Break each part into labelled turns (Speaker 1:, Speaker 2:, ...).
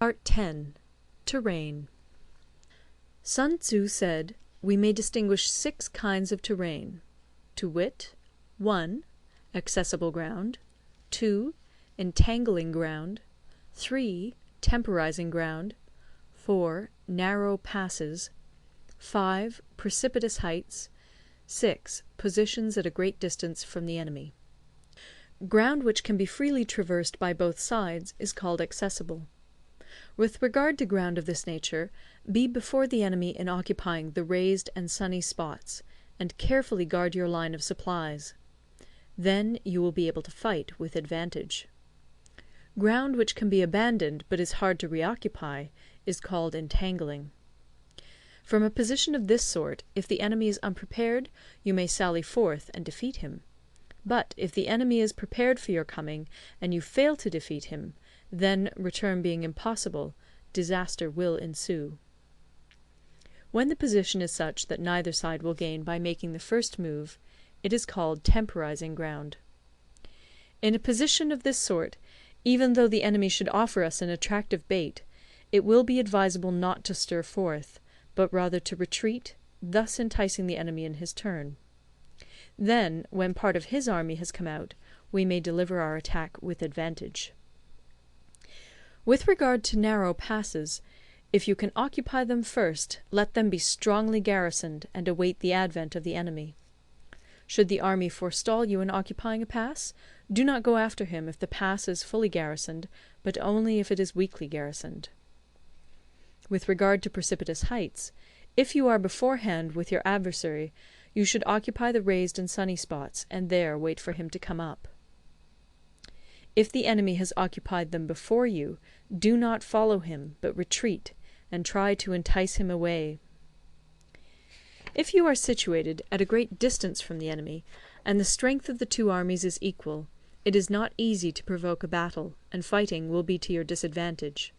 Speaker 1: Part 10. Terrain. Sun Tzu said, we may distinguish 6 kinds of terrain, to wit, 1. Accessible ground, 2. Entangling ground, 3. Temporizing ground, 4. Narrow passes, 5. Precipitous heights, 6. Positions at a great distance from the enemy. Ground which can be freely traversed by both sides is called accessible. With regard to ground of this nature, be before the enemy in occupying the raised and sunny spots, and carefully guard your line of supplies. Then you will be able to fight with advantage. Ground which can be abandoned but is hard to reoccupy is called entangling. From a position of this sort, if the enemy is unprepared, you may sally forth and defeat him. But if the enemy is prepared for your coming, and you fail to defeat him, then, return being impossible, disaster will ensue. When the position is such that neither side will gain by making the first move, it is called temporizing ground. In a position of this sort, even though the enemy should offer us an attractive bait, it will be advisable not to stir forth, but rather to retreat, thus enticing the enemy in his turn. Then, when part of his army has come out, we may deliver our attack with advantage. With regard to narrow passes, if you can occupy them first, let them be strongly garrisoned and await the advent of the enemy. Should the army forestall you in occupying a pass, do not go after him if the pass is fully garrisoned, but only if it is weakly garrisoned. With regard to precipitous heights, if you are beforehand with your adversary, you should occupy the raised and sunny spots, and there wait for him to come up. If the enemy has occupied them before you, do not follow him, but retreat, and try to entice him away. If you are situated at a great distance from the enemy, and the strength of the 2 armies is equal, it is not easy to provoke a battle, and fighting will be to your disadvantage.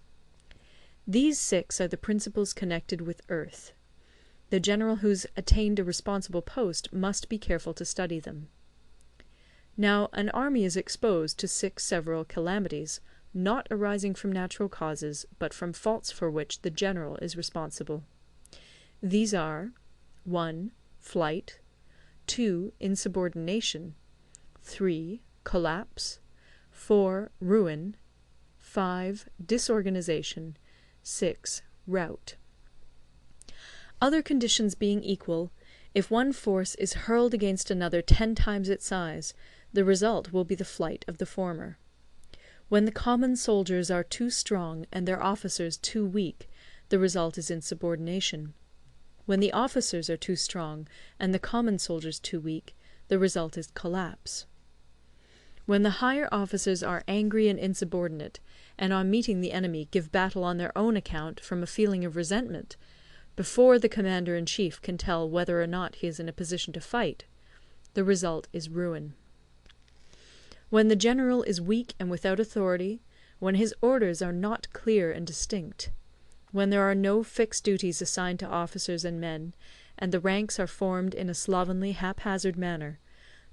Speaker 1: These 6 are the principles connected with earth. The general who's attained a responsible post must be careful to study them. Now, an army is exposed to 6 several calamities, not arising from natural causes, but from faults for which the general is responsible. These are 1. Flight, 2. Insubordination, 3. Collapse, 4. Ruin, 5. Disorganization, 6. Rout. Other conditions being equal, if one force is hurled against another 10 times its size, the result will be the flight of the former. When the common soldiers are too strong and their officers too weak, the result is insubordination. When the officers are too strong and the common soldiers too weak, the result is collapse. When the higher officers are angry and insubordinate, and on meeting the enemy give battle on their own account from a feeling of resentment, before the commander-in-chief can tell whether or not he is in a position to fight, the result is ruin. When the general is weak and without authority, when his orders are not clear and distinct, when there are no fixed duties assigned to officers and men, and the ranks are formed in a slovenly, haphazard manner,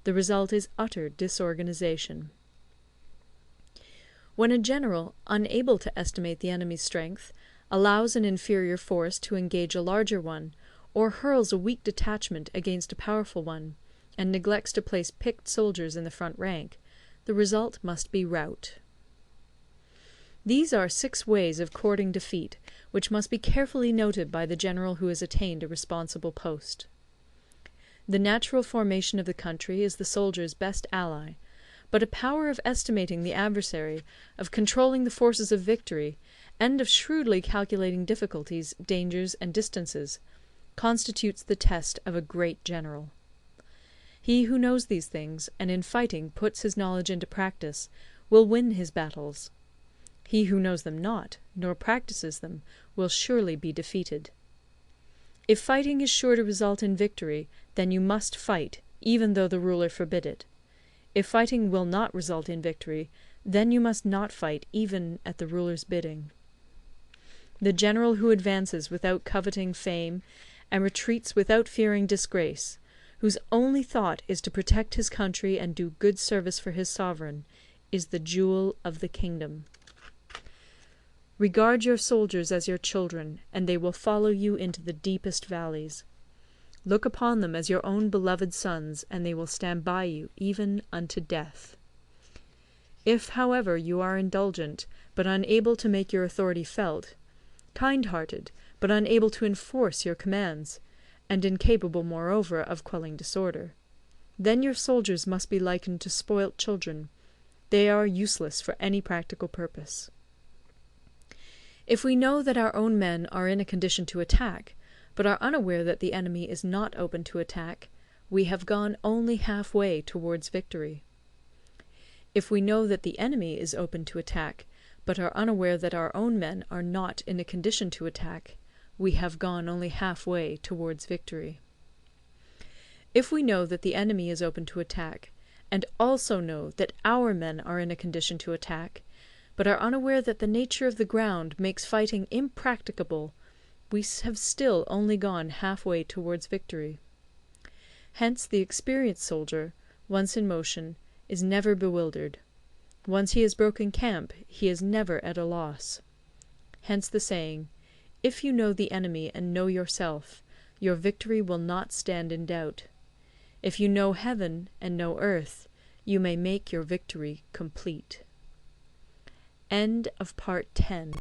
Speaker 1: the result is utter disorganization. When a general, unable to estimate the enemy's strength, allows an inferior force to engage a larger one, or hurls a weak detachment against a powerful one, and neglects to place picked soldiers in the front rank, the result must be rout. These are 6 ways of courting defeat, which must be carefully noted by the general who has attained a responsible post. The natural formation of the country is the soldier's best ally, but a power of estimating the adversary, of controlling the forces of victory, and of shrewdly calculating difficulties, dangers, and distances, constitutes the test of a great general. He who knows these things, and in fighting puts his knowledge into practice, will win his battles. He who knows them not, nor practices them, will surely be defeated. If fighting is sure to result in victory, then you must fight, even though the ruler forbid it. If fighting will not result in victory, then you must not fight even at the ruler's bidding. The general who advances without coveting fame, and retreats without fearing disgrace, whose only thought is to protect his country and do good service for his sovereign, is the jewel of the kingdom. Regard your soldiers as your children, and they will follow you into the deepest valleys. Look upon them as your own beloved sons, and they will stand by you even unto death. If, however, you are indulgent, but unable to make your authority felt, kind-hearted, but unable to enforce your commands, and incapable, moreover, of quelling disorder, then your soldiers must be likened to spoilt children. They are useless for any practical purpose. If we know that our own men are in a condition to attack, but are unaware that the enemy is not open to attack, we have gone only half-way towards victory. If we know that the enemy is open to attack, but are unaware that our own men are not in a condition to attack, we have gone only half-way towards victory. If we know that the enemy is open to attack, and also know that our men are in a condition to attack, but are unaware that the nature of the ground makes fighting impracticable, we have still only gone half-way towards victory. Hence the experienced soldier, once in motion, is never bewildered. Once he has broken camp, he is never at a loss. Hence the saying, "If you know the enemy and know yourself, your victory will not stand in doubt. If you know heaven and know earth, you may make your victory complete." End of part 10.